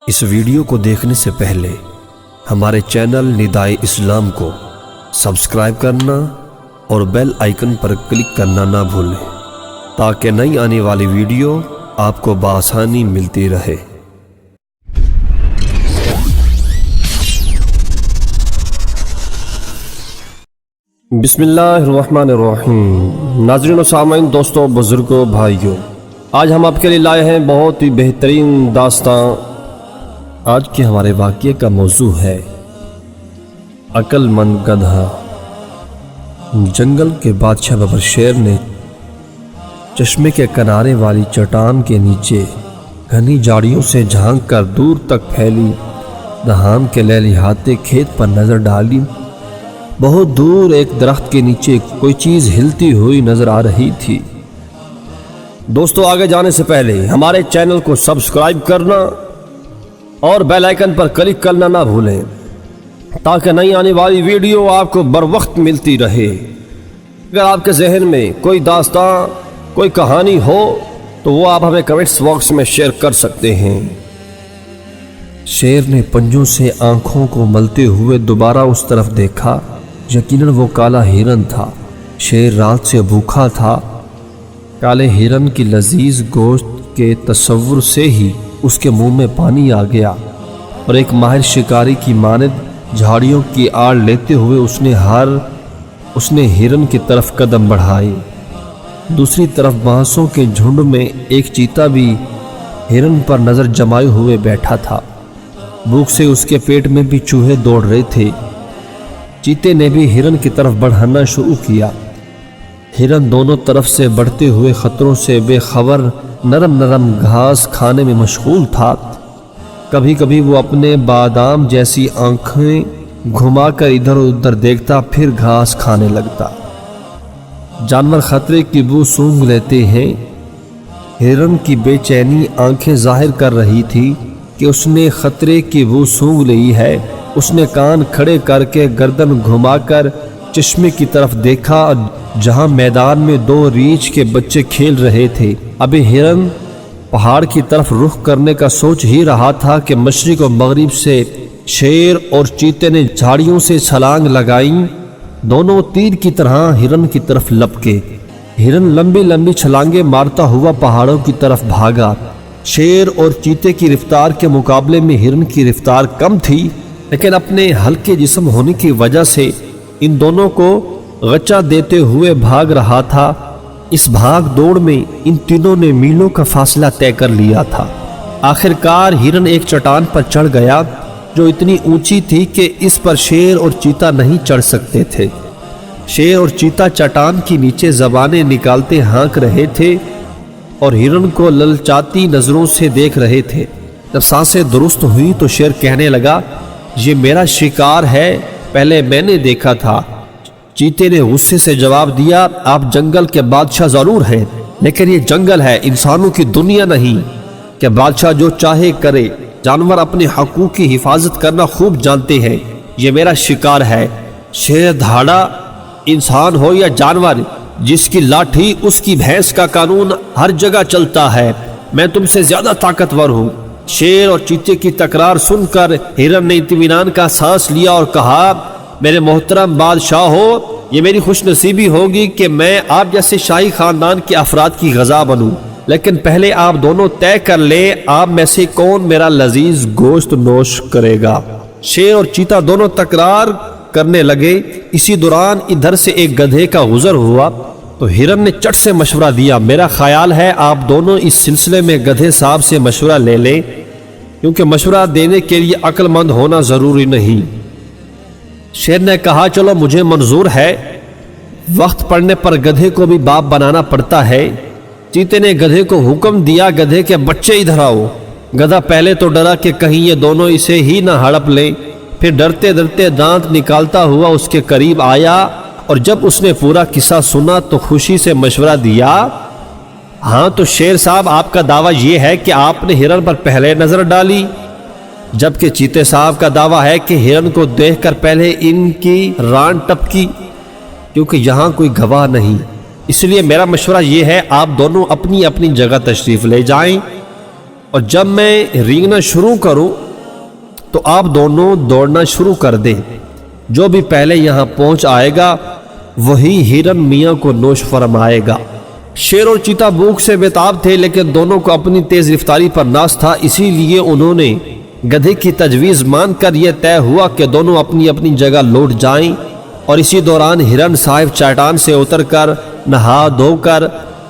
اس video کو دیکھنے سے پہلے ہمارے چینل ندائے اسلام کو سبسکرائب کرنا اور بیل آئیکن پر کلک کرنا نہ بھولیں تاکہ نئی آنے والی ویڈیو آپ کو بآسانی ملتی رہے۔ بسم اللہ الرحمن الرحیم۔ ناظرین و سامعین، دوستوں، بزرگوں، بھائیوں، آج ہم آپ کے لیے لائے ہیں بہت ہی بہترین داستان۔ آج کے ہمارے واقعے کا موضوع ہے عقل مند گدھا۔ جنگل کے بادشاہ ببر شیر نے چشمے کے کنارے والی چٹان کے نیچے گھنی جھاڑیوں سے جھانک کر دور تک پھیلی دھان کے لہلہاتے کھیت پر نظر ڈالی۔ بہت دور ایک درخت کے نیچے کوئی چیز ہلتی ہوئی نظر آ رہی تھی۔ دوستو، آگے جانے سے پہلے ہمارے چینل کو سبسکرائب کرنا اور بیل آئیکن پر کلک کرنا نہ بھولیں تاکہ نئی آنے والی ویڈیو آپ کو بر وقت ملتی رہے۔ اگر آپ کے ذہن میں کوئی داستان، کوئی کہانی ہو تو وہ آپ ہمیں کمنٹس باکس میں شیئر کر سکتے ہیں۔ شیر نے پنجوں سے آنکھوں کو ملتے ہوئے دوبارہ اس طرف دیکھا۔ یقیناً وہ کالا ہرن تھا۔ شیر رات سے بھوکا تھا۔ کالے ہرن کی لذیذ گوشت کے تصور سے ہی اس کے منہ میں پانی آ گیا، اور ایک ماہر شکاری کی مانند جھاڑیوں کی آڑ لیتے ہوئے اس نے ہرن کی طرف قدم بڑھائے۔ دوسری طرف بانسوں کے جھنڈ میں ایک چیتا بھی ہرن پر نظر جمائے ہوئے بیٹھا تھا۔ بھوک سے اس کے پیٹ میں بھی چوہے دوڑ رہے تھے۔ چیتے نے بھی ہرن کی طرف بڑھنا شروع کیا۔ ہرن دونوں طرف سے بڑھتے ہوئے خطروں سے بے خبر نرم نرم گھاس کھانے میں مشغول تھا۔ کبھی کبھی وہ اپنے بادام جیسی آنکھیں گھما کر ادھر ادھر دیکھتا، پھر گھاس کھانے لگتا۔ جانور خطرے کی بو سونگھ لیتے ہیں۔ ہرن کی بے چینی آنکھیں ظاہر کر رہی تھی کہ اس نے خطرے کی بو سونگھ لی ہے۔ اس نے کان کھڑے کر کے گردن گھما کر چشمے کی طرف دیکھا، جہاں میدان میں دو ریچھ کے بچے کھیل رہے تھے۔ ابھی ہرن پہاڑ کی طرف رخ کرنے کا سوچ ہی رہا تھا کہ مشرق و مغرب سے شیر اور چیتے نے جھاڑیوں سے چھلانگ لگائیں۔ دونوں تیر کی طرح ہرن کی طرف لپکے۔ ہرن لمبی لمبی چھلانگیں مارتا ہوا پہاڑوں کی طرف بھاگا۔ شیر اور چیتے کی رفتار کے مقابلے میں ہرن کی رفتار کم تھی، لیکن اپنے ہلکے جسم ہونے کی وجہ سے ان دونوں کو غچہ دیتے ہوئے بھاگ رہا تھا۔ اس بھاگ دوڑ میں ان تینوں نے میلوں کا فاصلہ طے کر لیا تھا۔ آخر کار ہرن ایک چٹان پر چڑھ گیا جو اتنی اونچی تھی کہ اس پر شیر اور چیتا نہیں چڑھ سکتے تھے۔ شیر اور چیتا چٹان کی نیچے زبانیں نکالتے ہانک رہے تھے اور ہرن کو للچاتی نظروں سے دیکھ رہے تھے۔ جب سانسیں درست ہوئی تو شیر کہنے لگا، یہ میرا شکار ہے، پہلے میں نے دیکھا تھا۔ چیتے نے غصے سے جواب دیا، آپ جنگل کے بادشاہ ضرور ہیں، لیکن یہ جنگل ہے، انسانوں کی دنیا نہیں کہ بادشاہ جو چاہے کرے۔ جانور اپنے حقوق کی حفاظت کرنا خوب جانتے ہیں۔ یہ میرا شکار ہے۔ شیر دھاڑا، انسان ہو یا جانور، جس کی لاٹھی اس کی بھینس کا قانون ہر جگہ چلتا ہے۔ میں تم سے زیادہ طاقتور ہوں۔ شیر اور چیتے کی تکرار سن کر ہرن نے اطمینان کا سانس لیا اور کہا، میرے محترم بادشاہ ہو، یہ میری خوش نصیبی ہوگی کہ میں آپ جیسے شاہی خاندان کے افراد کی غذا بنوں، لیکن پہلے آپ دونوں طے کر لیں آپ میں سے کون میرا لذیذ گوشت نوش کرے گا۔ شیر اور چیتا دونوں تکرار کرنے لگے۔ اسی دوران ادھر سے ایک گدھے کا گزر ہوا تو ہرن نے چٹ سے مشورہ دیا، میرا خیال ہے آپ دونوں اس سلسلے میں گدھے صاحب سے مشورہ لے لیں، کیونکہ مشورہ دینے کے لیے عقل مند ہونا ضروری نہیں۔ شیر نے کہا، چلو مجھے منظور ہے، وقت پڑنے پر گدھے کو بھی باپ بنانا پڑتا ہے۔ چیتے نے گدھے کو حکم دیا، گدھے کے بچے ادھر آؤ۔ گدھا پہلے تو ڈرا کہ کہیں یہ دونوں اسے ہی نہ ہڑپ لیں، پھر ڈرتے ڈرتے دانت نکالتا ہوا اس کے قریب آیا، اور جب اس نے پورا قصہ سنا تو خوشی سے مشورہ دیا، ہاں تو شیر صاحب، آپ کا دعویٰ یہ ہے کہ آپ نے ہرن پر پہلے نظر ڈالی، جبکہ چیتے صاحب کا دعویٰ ہے کہ ہرن کو دیکھ کر پہلے ان کی ران ٹپکی، کیونکہ یہاں کوئی گواہ نہیں۔ اس لیے میرا مشورہ یہ ہے، آپ دونوں اپنی اپنی جگہ تشریف لے جائیں اور جب میں رینگنا شروع کروں تو آپ دونوں دوڑنا شروع کر دیں۔ جو بھی پہلے یہاں پہنچ آئے گا وہی ہرن میاں کو نوش فرمائے گا۔ شیر اور چیتا بھوک سے بےتاب تھے، لیکن دونوں کو اپنی تیز رفتاری پر ناز تھا، اسی لیے انہوں نے گدھے کی تجویز مان کر یہ طے ہوا کہ دونوں اپنی اپنی جگہ لوٹ جائیں، اور اسی دوران ہرن صاحب چٹان سے اتر کر نہا دھو کر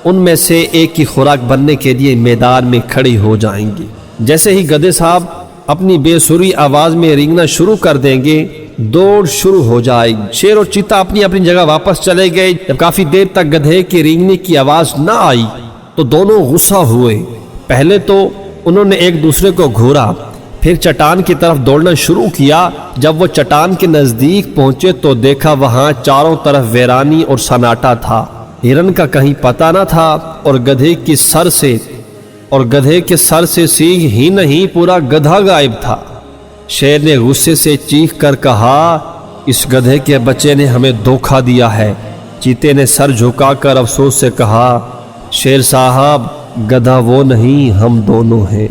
ان میں سے ایک کی خوراک بننے کے لیے میدان میں کھڑی ہو جائیں گی۔ جیسے ہی گدھے صاحب اپنی بے سری آواز میں رینگنا شروع کر دیں گے، دوڑ شروع ہو جائے گی۔ شیر اور چیتا اپنی اپنی جگہ واپس چلے گئے۔ جب کافی دیر تک گدھے کی رینگنے کی آواز نہ آئی تو دونوں غصہ ہوئے۔ پہلے تو انہوں نے ایک دوسرے کو گھورا، پھر چٹان کی طرف دوڑنا شروع کیا۔ جب وہ چٹان کے نزدیک پہنچے تو دیکھا وہاں چاروں طرف ویرانی اور سناٹا تھا۔ ہرن کا کہیں پتہ نہ تھا، اور گدھے کے سر سے سینگ ہی نہیں، پورا گدھا غائب تھا۔ شیر نے غصے سے چیخ کر کہا، اس گدھے کے بچے نے ہمیں دھوکہ دیا ہے۔ چیتے نے سر جھکا کر افسوس سے کہا، شیر صاحب گدھا وہ نہیں، ہم دونوں ہیں۔